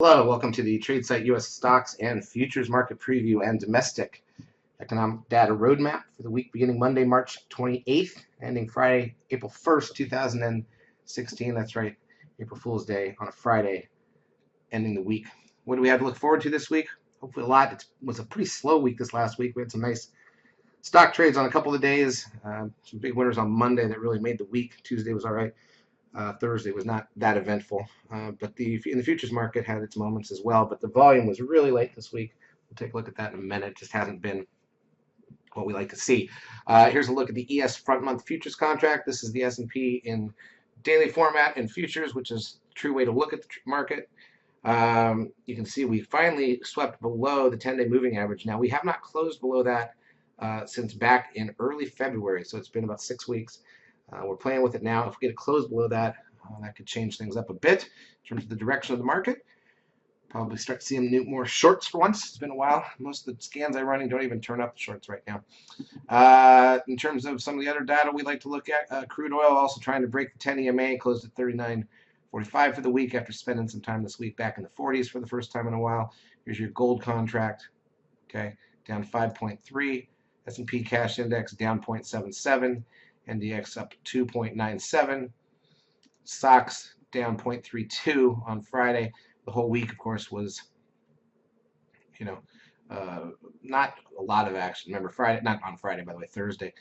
Hello, welcome to the TradeSite U.S. Stocks and Futures Market Preview and Domestic Economic Data Roadmap for the week beginning Monday, March 28th, ending Friday, April 1st, 2016. That's right, April Fool's Day on a Friday, ending the week. What do we have to look forward to this week? Hopefully a lot. It was a pretty slow week this last week. We had some nice stock trades on a couple of days, some big winners on Monday that really made the week. Tuesday was all right. Thursday was not that eventful, but in the futures market had its moments as well. But the volume was really late this week. We'll take a look at that in a minute. It just hasn't been what we like to see. Here's a look at the ES front month futures contract. This is the S&P in daily format and futures, which is a true way to look at the market. You can see we finally swept below the 10-day moving average. Now, we have not closed below that since back in early February, so it's been about 6 weeks. We're playing with it now. If we get a close below that, that could change things up a bit in terms of the direction of the market. Probably start seeing more shorts for once. It's been a while. Most of the scans I'm running don't even turn up the shorts right now. In terms of some of the other data we like to look at, crude oil also trying to break the 10 EMA, closed at 39.45 for the week after spending some time this week back in the 40s for the first time in a while. Here's your gold contract, okay, down 5.3. S&P cash index down 0.77. NDX up 2.97. Stocks down 0.32 on Friday. The whole week, of course, was, not a lot of action. Remember, Friday, not on Friday, by the way, Thursday.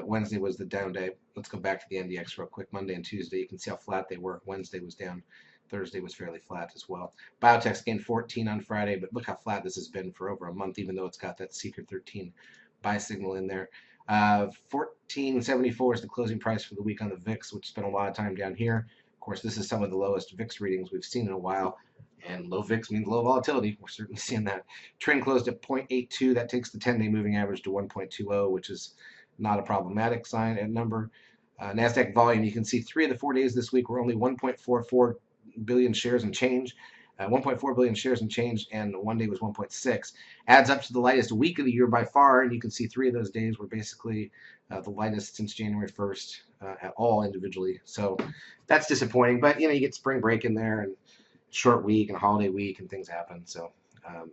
Wednesday was the down day. Let's go back to the NDX real quick. Monday and Tuesday, you can see how flat they were. Wednesday was down. Thursday was fairly flat as well. Biotech's gained 14 on Friday, but look how flat this has been for over a month, even though it's got that secret 13 buy signal in there. 1474 is the closing price for the week on the VIX, which spent a lot of time down here. Of course, this is some of the lowest VIX readings we've seen in a while, and low VIX means low volatility. We're certainly seeing that. Trend closed at 0.82. That takes the 10-day moving average to 1.20, which is not a problematic sign and number. Nasdaq volume, you can see 3 of the 4 days this week were only 1.44 billion shares and change. 1.4 billion shares and change, and one day was 1.6. Adds up to the lightest week of the year by far, and you can see 3 of those days were basically the lightest since January 1st at all individually. So that's disappointing, but you get spring break in there and short week and holiday week and things happen. So a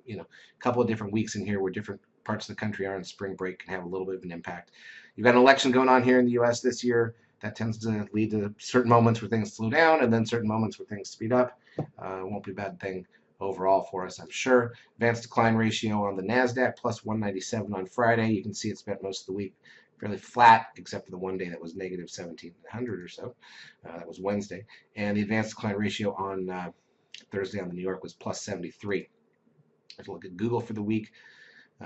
couple of different weeks in here where different parts of the country are in spring break can have a little bit of an impact. You've got an election going on here in the U.S. this year. That tends to lead to certain moments where things slow down and then certain moments where things speed up. Won't be a bad thing overall for us, I'm sure. Advanced decline ratio on the Nasdaq plus 197 on Friday. You can see it spent most of the week fairly flat, except for the one day that was negative 1,700 or so. That was Wednesday. And the advanced decline ratio on Thursday on the New York was plus 73. If you look at Google for the week,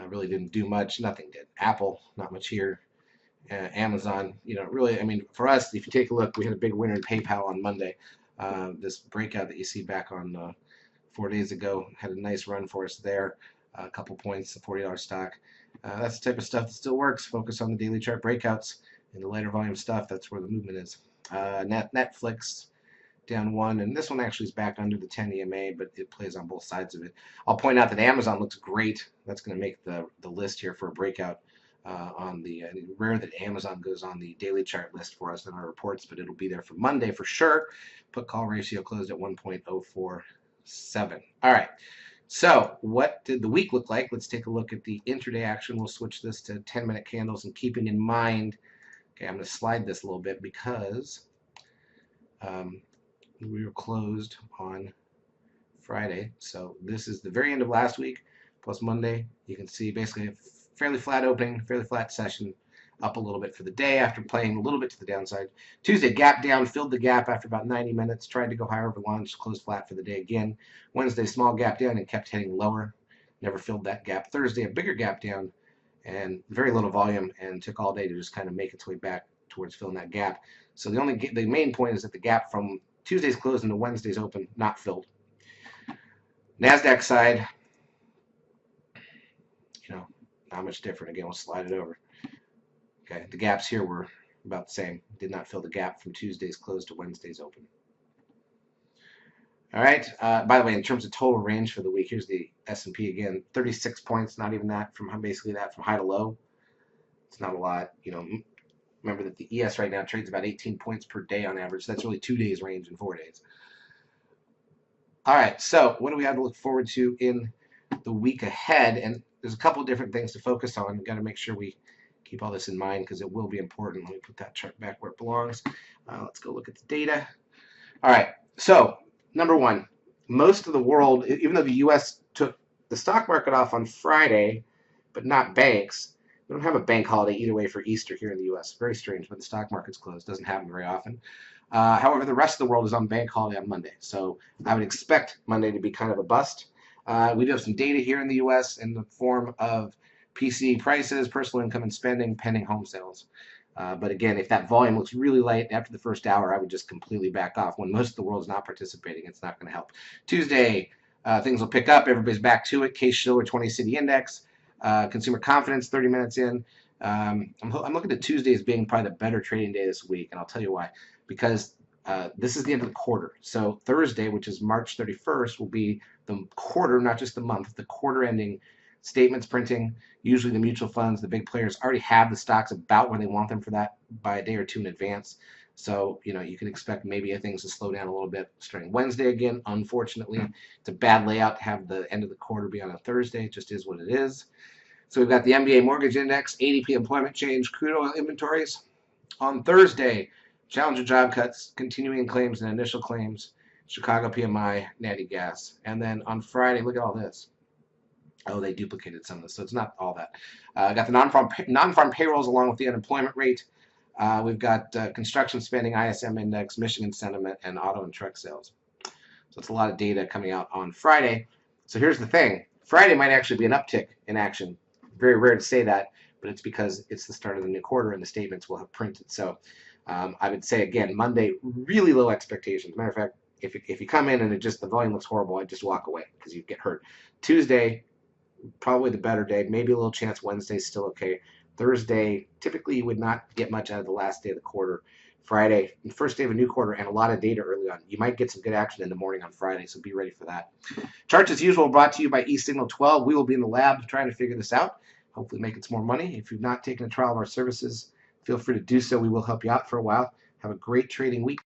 really didn't do much. Nothing did. Apple, not much here. Amazon, really, for us, if you take a look, we had a big winner in PayPal on Monday. This breakout that you see back on 4 days ago had a nice run for us there. A couple points, a $40 stock. That's the type of stuff that still works. Focus on the daily chart breakouts and the lighter volume stuff. That's where the movement is. Netflix down 1, and this one actually is back under the 10 EMA, but it plays on both sides of it. I'll point out that Amazon looks great. That's going to make the list here for a breakout. On the rare that Amazon goes on the daily chart list for us in our reports, but it'll be there for Monday for sure. Put call ratio closed at 1.047. All right. So what did the week look like? Let's take a look at the intraday action. We'll switch this to 10-minute candles, and keeping in mind, okay, I'm going to slide this a little bit because we were closed on Friday. So this is the very end of last week plus Monday. You can see basically fairly flat opening, fairly flat session, up a little bit for the day after playing a little bit to the downside. Tuesday, gap down, filled the gap after about 90 minutes, tried to go higher over lunch, closed flat for the day again. Wednesday, small gap down and kept heading lower, never filled that gap. Thursday, a bigger gap down and very little volume, and took all day to just kind of make its way back towards filling that gap. So the main point is that the gap from Tuesday's close into Wednesday's open, not filled. Nasdaq side, not much different. Again, we'll slide it over. Okay, the gaps here were about the same. Did not fill the gap from Tuesday's close to Wednesday's open. All right. By the way, in terms of total range for the week, here's the S&P again. 36 points, not even that from basically that from high to low. It's not a lot. Remember that the ES right now trades about 18 points per day on average. So that's really 2 days range in 4 days. All right, so what do we have to look forward to in the week ahead? And there's a couple of different things to focus on. We've got to make sure we keep all this in mind because it will be important. Let me put that chart back where it belongs. Let's go look at the data. All right, so number one, most of the world, even though the U.S. took the stock market off on Friday, but not banks, we don't have a bank holiday either way for Easter here in the U.S. Very strange, but the stock market's closed. Doesn't happen very often. However, the rest of the world is on bank holiday on Monday, so I would expect Monday to be kind of a bust. We do have some data here in the U.S. in the form of PCE prices, personal income and spending, pending home sales. But again, if that volume looks really light after the first hour, I would just completely back off. When most of the world's not participating, it's not going to help. Tuesday, things will pick up. Everybody's back to it. Case-Shiller 20 City Index, consumer confidence 30 minutes in. I'm looking at Tuesday as being probably the better trading day this week, and I'll tell you why. Because this is the end of the quarter. So Thursday, which is March 31st, will be the quarter, not just the month, the quarter ending statements printing. Usually the mutual funds, the big players already have the stocks about where they want them for that by a day or two in advance. So, you can expect maybe things to slow down a little bit starting Wednesday again. Unfortunately, it's a bad layout to have the end of the quarter be on a Thursday. It just is what it is. So we've got the MBA mortgage index, ADP employment change, crude oil inventories. On Thursday, challenger job cuts, continuing claims and initial claims, Chicago PMI, natty gas. And then on Friday, look at all this. Oh, they duplicated some of this, so it's not all that. Got the non-farm payrolls along with the unemployment rate. We've got construction spending, ISM index, Michigan sentiment, and auto and truck sales. So it's a lot of data coming out on Friday. So here's the thing. Friday might actually be an uptick in action. Very rare to say that, but it's because it's the start of the new quarter and the statements will have printed. So I would say, again, Monday, really low expectations. Matter of fact, if you come in and the volume looks horrible, I'd just walk away because you get hurt. Tuesday, probably the better day. Maybe a little chance Wednesday's still okay. Thursday, typically you would not get much out of the last day of the quarter. Friday, first day of a new quarter, and a lot of data early on. You might get some good action in the morning on Friday, so be ready for that. Charts, as usual, brought to you by eSignal 12. We will be in the lab trying to figure this out, hopefully making some more money. If you've not taken a trial of our services, feel free to do so. We will help you out for a while. Have a great trading week.